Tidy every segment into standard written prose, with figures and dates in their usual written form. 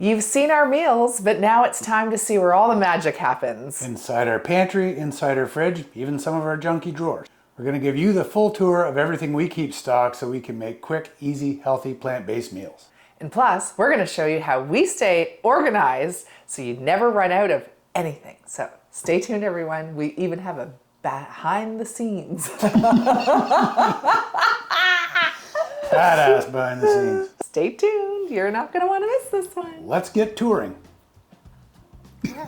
You've seen our meals, but now it's time to see where all the magic happens. Inside our pantry, inside our fridge, even some of our junky drawers. We're going to give you the full tour of everything we keep stocked so we can make quick, easy, healthy, plant-based meals. And plus, we're going to show you how we stay organized so you never run out of anything. So stay tuned, everyone. We even have a behind the scenes. Badass behind the scenes. Stay tuned. You're not going to want to miss this one. Let's get touring. Yeah.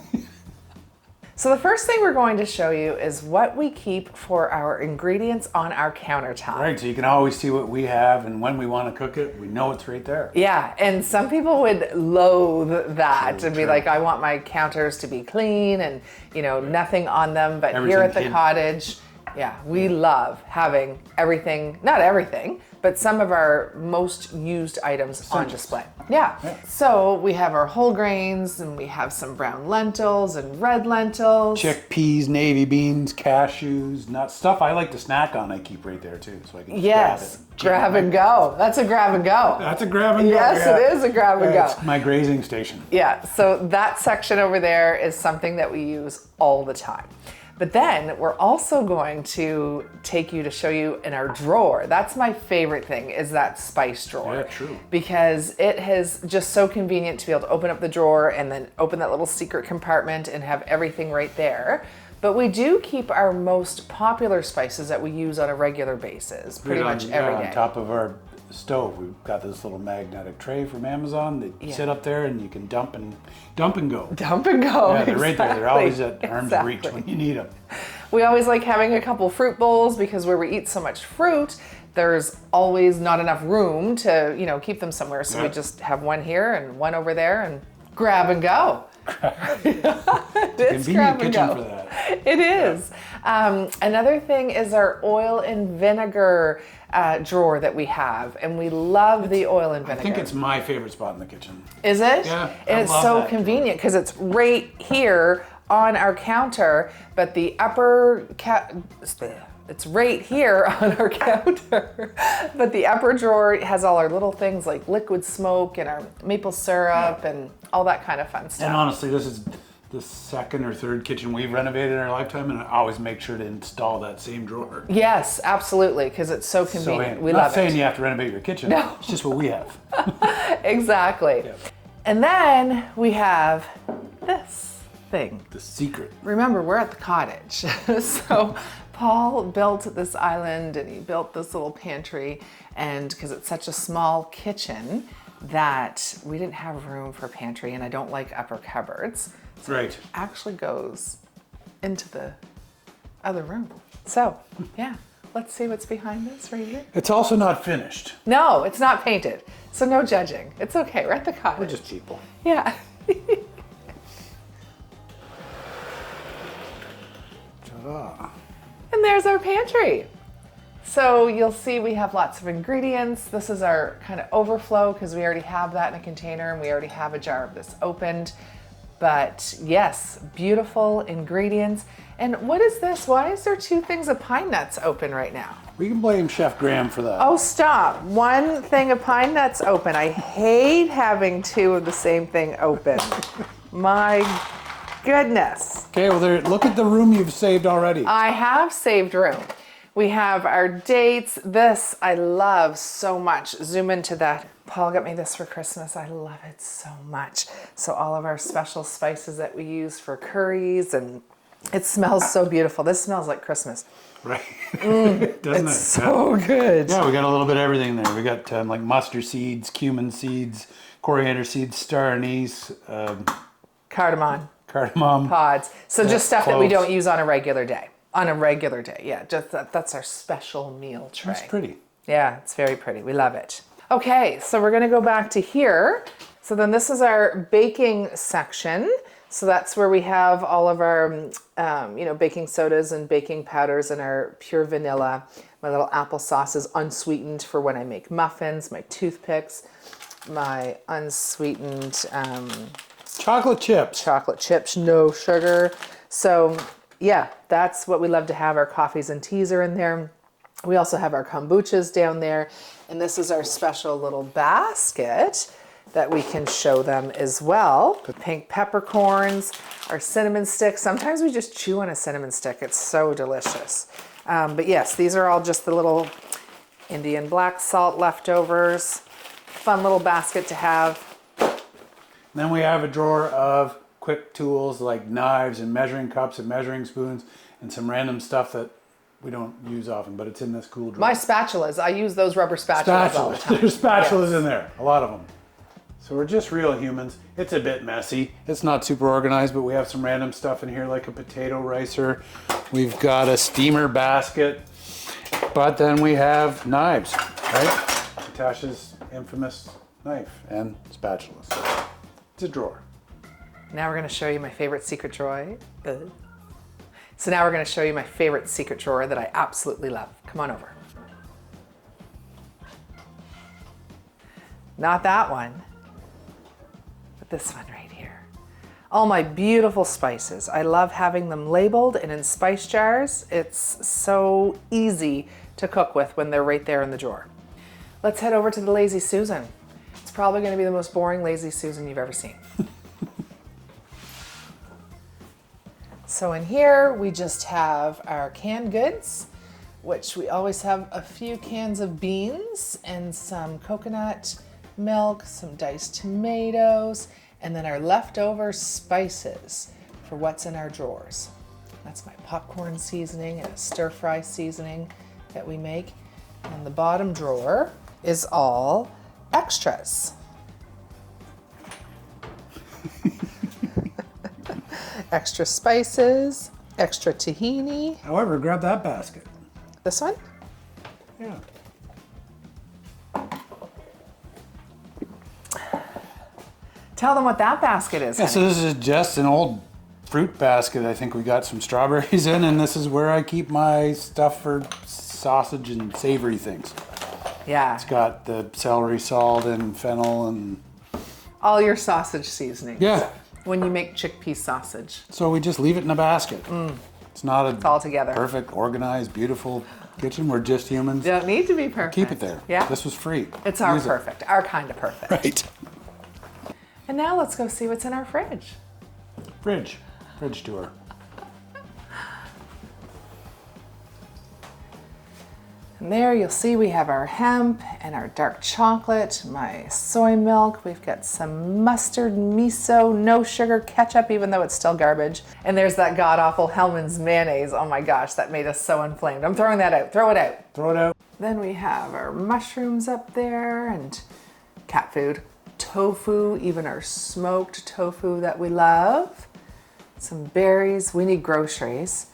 So the first thing we're going to show you is what we keep for our ingredients on our countertop. Right, so you can always see what we have, and when we want to cook it, we know it's right there. Yeah, and some people would loathe that True, and be true. like, I want my counters to be clean and, you know, nothing on them. But Everything here at the hidden. cottage, yeah, we love having everything, not everything, but some of our most used items on Essentials. display. Yeah. So we have our whole grains, and we have some brown lentils and red lentils. Chickpeas, navy beans, cashews, nuts, stuff I like to snack on I keep right there too, so I can just Yes, grab it. grab and go. That's a grab and go. That's a grab and go. Yes, yeah. it is a grab and go. It's my grazing station. Yeah, so that section over there is something that we use all the time. But then we're also going to take you to show you in our drawer. That's my favorite thing, is that spice drawer. Yeah, true. Because it is just so convenient to be able to open up the drawer and then open that little secret compartment and have everything right there. But we do keep our most popular spices that we use on a regular basis, pretty Right on- much every yeah, day. On top of our stove, we've got this little magnetic tray from Amazon that Yeah. sit up there and you can dump and go. Dump and go. Yeah, they're right there. They're always at Exactly. arm's Exactly. reach when you need them. We always like having a couple fruit bowls because where we eat so much fruit, there's always not enough room to, you know, keep them somewhere. So we Yeah. just have one here and one over there and grab and go. It's Convenient grab and kitchen go. for that. It is. Another thing is our oil and vinegar drawer that we have, and we love the oil and vinegar. I think it's my favorite spot in the kitchen. Is it? Yeah, And I it's love so that. convenient because it's right here on our counter, but the upper it's right here on our counter, but the upper drawer has all our little things like liquid smoke and our maple syrup and all that kind of fun stuff. And honestly, this is the second or third kitchen we've renovated in our lifetime, and I always make sure to install that same drawer. Yes, absolutely, because it's so convenient. We not love saying it. you have to renovate your kitchen. No. It's just what we have. Exactly. Yeah. And then we have this thing. The secret. Remember, we're at the cottage. So Paul built this island and he built this little pantry, and because it's such a small kitchen that we didn't have room for pantry, and I don't like upper cupboards. So Right. it actually goes into the other room. So yeah, let's see what's behind this right here. It's also not finished. No, it's not painted. So no judging. It's okay. We're at the cottage. We're just people. Yeah. Ta-da. And there's our pantry. So you'll see we have lots of ingredients. This is our kind of overflow because we already have that in a container and we already have a jar of this opened. But yes, beautiful ingredients. And what is this? Why is there two things of pine nuts open right now? We can blame Chef Graham for that. Oh, stop. One thing of pine nuts open. I hate having two of the same thing open. My goodness. Okay, well, look at the room you've saved already. I have saved room. We have our dates. This I love so much. Zoom into that. Paul got me this for Christmas. I love it so much. So all of our special spices that we use for curries, and it smells so beautiful. This smells like Christmas. Right. Doesn't It's it? so good. Yeah, we got a little bit of everything there. We got like mustard seeds, cumin seeds, coriander seeds, star anise, Cardamom cardamom. pods. So just stuff that we cloves. don't use on a regular day. On a regular day, yeah. Just that's our special meal tray. That's pretty. Yeah, it's very pretty. We love it. Okay, so we're gonna go back to here. So then this is our baking section. So that's where we have all of our, baking sodas and baking powders and our pure vanilla. My little applesauce is unsweetened for when I make muffins, my toothpicks, my unsweetened Chocolate chips. chocolate chips, no sugar. So yeah, that's what we love to have. Our coffees and teas are in there. We also have our kombuchas down there. And this is our special little basket that we can show them as well. The pink peppercorns, our cinnamon sticks. Sometimes we just chew on a cinnamon stick. It's so delicious. But yes, these are all just the little Indian black salt leftovers. Fun little basket to have. Then we have a drawer of quick tools like knives and measuring cups and measuring spoons and some random stuff that we don't use often, but it's in this cool drawer. My spatulas, I use those rubber spatulas all the time. There's spatulas in there, a lot of them. So we're just real humans. It's a bit messy. It's not super organized, but we have some random stuff in here like a potato ricer. We've got a steamer basket, but then we have knives, right? Natasha's infamous knife and spatulas. It's a drawer. Now we're going to show you my favorite secret drawer. So now we're going to show you my favorite secret drawer that I absolutely love. Come on over. Not that one, but this one right here. All my beautiful spices. I love having them labeled and in spice jars. It's so easy to cook with when they're right there in the drawer. Let's head over to the Lazy Susan. It's probably going to be the most boring Lazy Susan you've ever seen. So in here, we just have our canned goods, which we always have a few cans of beans and some coconut milk, some diced tomatoes, and then our leftover spices for what's in our drawers. That's my popcorn seasoning and a stir-fry seasoning that we make. And the bottom drawer is all extras. Extra spices, extra tahini. However, grab that basket. This one? Yeah. Tell them what that basket is. Yeah, so this is just an old fruit basket. I think we got some strawberries in, and this is where I keep my stuff for sausage and savory things. Yeah. It's got the celery salt and fennel and... all your sausage seasonings. Yeah. When you make chickpea sausage. So we just leave it in a basket. It's not It's all together. perfect, organized, beautiful kitchen. We're just humans. You don't need to be perfect. Keep it there. Yeah. This was free. It's our Use it. perfect, our kind of perfect. Right. And now let's go see what's in our fridge. Fridge tour. And there you'll see we have our hemp and our dark chocolate, my soy milk. We've got some mustard, miso, no sugar ketchup, even though it's still garbage. And there's that god-awful Hellmann's mayonnaise. Oh my gosh, that made us so inflamed. I'm throwing that out. Throw it out. Throw it out. Then we have our mushrooms up there and cat food, tofu, even our smoked tofu that we love. Some berries. We need groceries.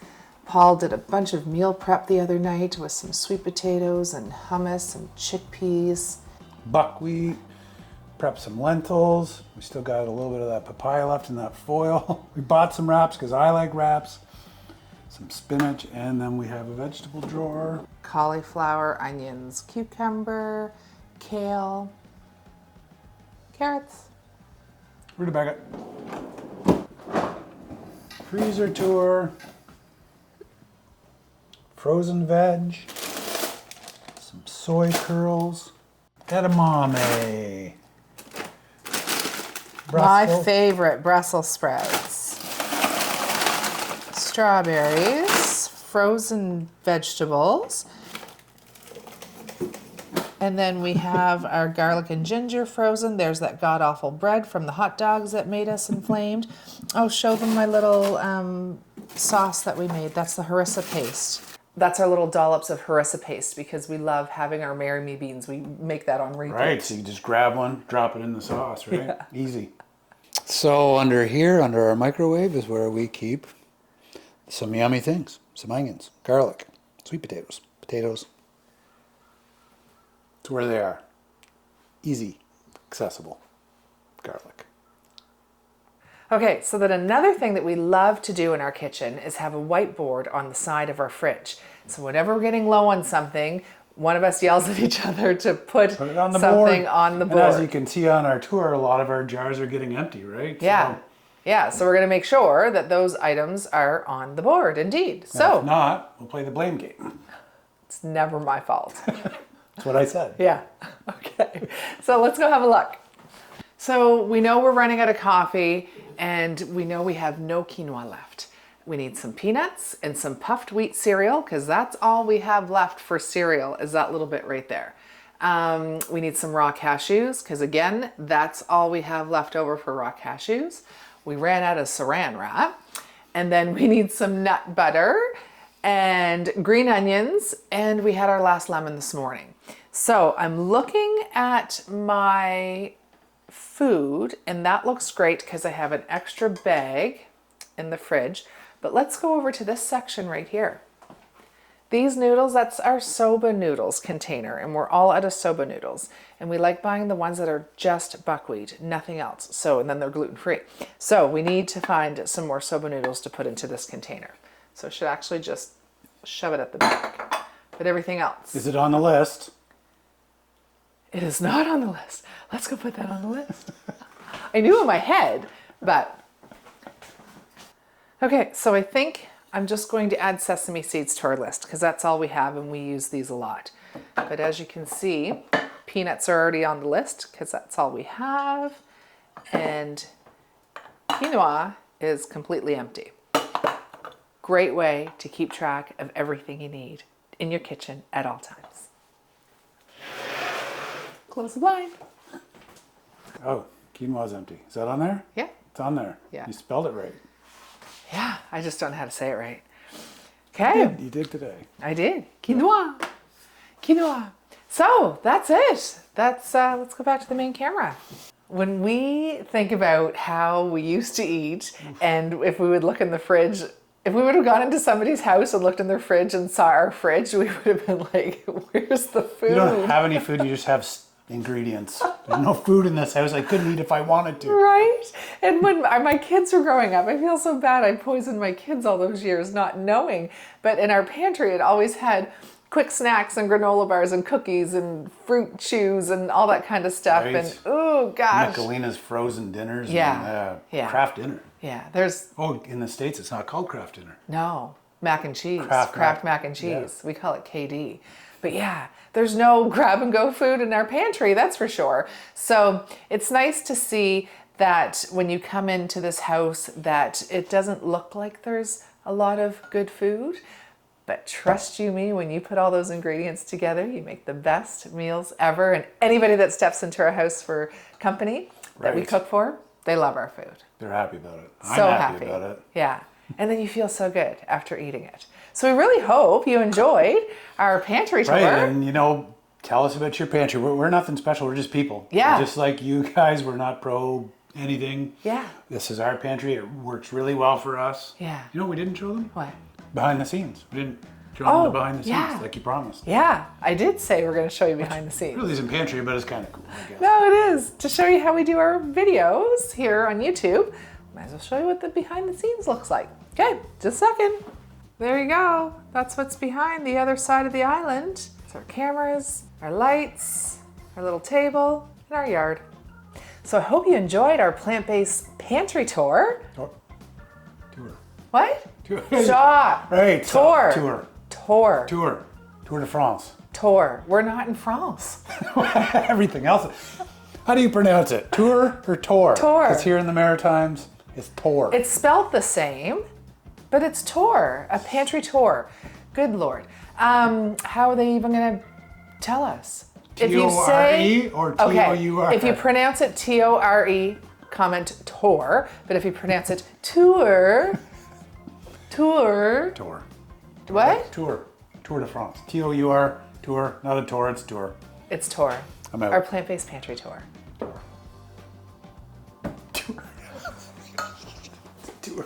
Paul did a bunch of meal prep the other night with some sweet potatoes and hummus and chickpeas. Buckwheat. Prep some lentils. We still got a little bit of that papaya left in that foil. We bought some wraps because I like wraps. Some spinach, and then we have a vegetable drawer. Cauliflower, onions, cucumber, kale, carrots. Rutabaga. Freezer tour. Frozen veg. Some soy curls. Edamame. My favorite, Brussels sprouts. Strawberries, frozen vegetables. And then we have our garlic and ginger frozen. There's that god-awful bread from the hot dogs that made us inflamed. Oh, show them my little sauce that we made. That's the harissa paste. That's our little dollops of harissa paste because we love having our Marry Me beans. We make that on repeat. Right, so you just grab one, drop it in the sauce, right? Yeah. Easy. So under here, under our microwave, is where we keep some yummy things. Some onions, garlic, sweet potatoes, It's where they are. Easy, accessible. Garlic. Okay, so then another thing that we love to do in our kitchen is have a whiteboard on the side of our fridge. So whenever we're getting low on something, one of us yells at each other to put it on the something board. on the board. And as you can see on our tour, a lot of our jars are getting empty, right? Yeah. So, Yeah, so we're going to make sure that those items are on the board, indeed. if So not, we'll play the blame game. it's never my fault. That's what I said. Yeah. Okay. So let's go have a look. So we know we're running out of coffee and we know we have no quinoa left. We need some peanuts and some puffed wheat cereal because that's all we have left for cereal is that little bit right there. We need some raw cashews because again, that's all we have left over for raw cashews. We ran out of saran wrap. And then we need some nut butter and green onions. And we had our last lemon this morning. So I'm looking at my food and that looks great because I have an extra bag in the fridge. But let's go over to this section right here. These noodles, that's our soba noodles container and we're all out of soba noodles. And we like buying the ones that are just buckwheat, nothing else. So, and then they're gluten-free. So we need to find some more soba noodles to put into this container. So I should actually just shove it at the back. But everything else. Is it on the list? It is not on the list. Let's go put that on the list. I knew in my head, but. Okay, so I think I'm just going to add sesame seeds to our list because that's all we have and we use these a lot. But as you can see, peanuts are already on the list because that's all we have. And quinoa is completely empty. Great way to keep track of everything you need in your kitchen at all times. Close the blind. Oh, quinoa's empty. Is that on there? Yeah. It's on there. Yeah. You spelled it right. Yeah, I just don't know how to say it right. Okay. You did today. I did. Quinoa. Quinoa. So that's it. Let's go back to the main camera. When we think about how we used to eat and if we would look in the fridge, if we would have gone into somebody's house and looked in their fridge and saw our fridge, we would have been like, where's the food? You don't have any food, you just have ingredients. There's no food in this house. I couldn't eat if I wanted to. Right? And when my kids were growing up, I feel so bad. I poisoned my kids all those years not knowing. But in our pantry, it always had quick snacks and granola bars and cookies and fruit chews and all that kind of stuff. Right. And oh gosh. Michelina's frozen dinners. Yeah. And, Yeah. Kraft dinner. Yeah, there's In the States, it's not called Kraft dinner. no mac and cheese. Kraft mac and cheese. Yeah. We call it KD. But yeah, there's no grab and go food in our pantry, that's for sure. So it's nice to see that when you come into this house that it doesn't look like there's a lot of good food. But trust you me, when you put all those ingredients together, you make the best meals ever. And anybody that steps into our house for company that we cook for, they love our food. They're happy about it. So I'm happy about it. Yeah. And then you feel so good after eating it. So we really hope you enjoyed our pantry tour. Right, and tell us about your pantry. We're nothing special. We're just people. Yeah. We're just like you guys. We're not pro anything. Yeah. This is our pantry. It works really well for us. Yeah. You know what we didn't show them? What? Behind the scenes. We didn't show them the behind the scenes like you promised. Yeah, I did say we're going to show you behind the scenes. Really isn't pantry, but it's kind of cool, I guess. No, it is. To show you how we do our videos here on YouTube, might as well show you what the behind the scenes looks like. Okay, just a second. There you go. That's what's behind the other side of the island. It's our cameras, our lights, our little table, and our yard. So I hope you enjoyed our plant-based pantry tour. Tour. What? Tour. Shop. Right. Tour. Tour. Tour. Tour. Tour de France. Tour. We're not in France. Everything else. How do you pronounce it? Tour or tour? Tour. Because here in the Maritimes, it's tour. It's spelled the same, but it's tour. A pantry tour. Good Lord. How are they even going to tell us? T-O-R-E or T-O-U-R? Okay, if you pronounce it T-O-R-E, comment tour. But if you pronounce it tour. Tour. What? Tour. Tour de France. T-O-U-R. Tour. Not a tour, it's tour. It's tour. I'm out. Our plant-based pantry tour. Tour. Tour.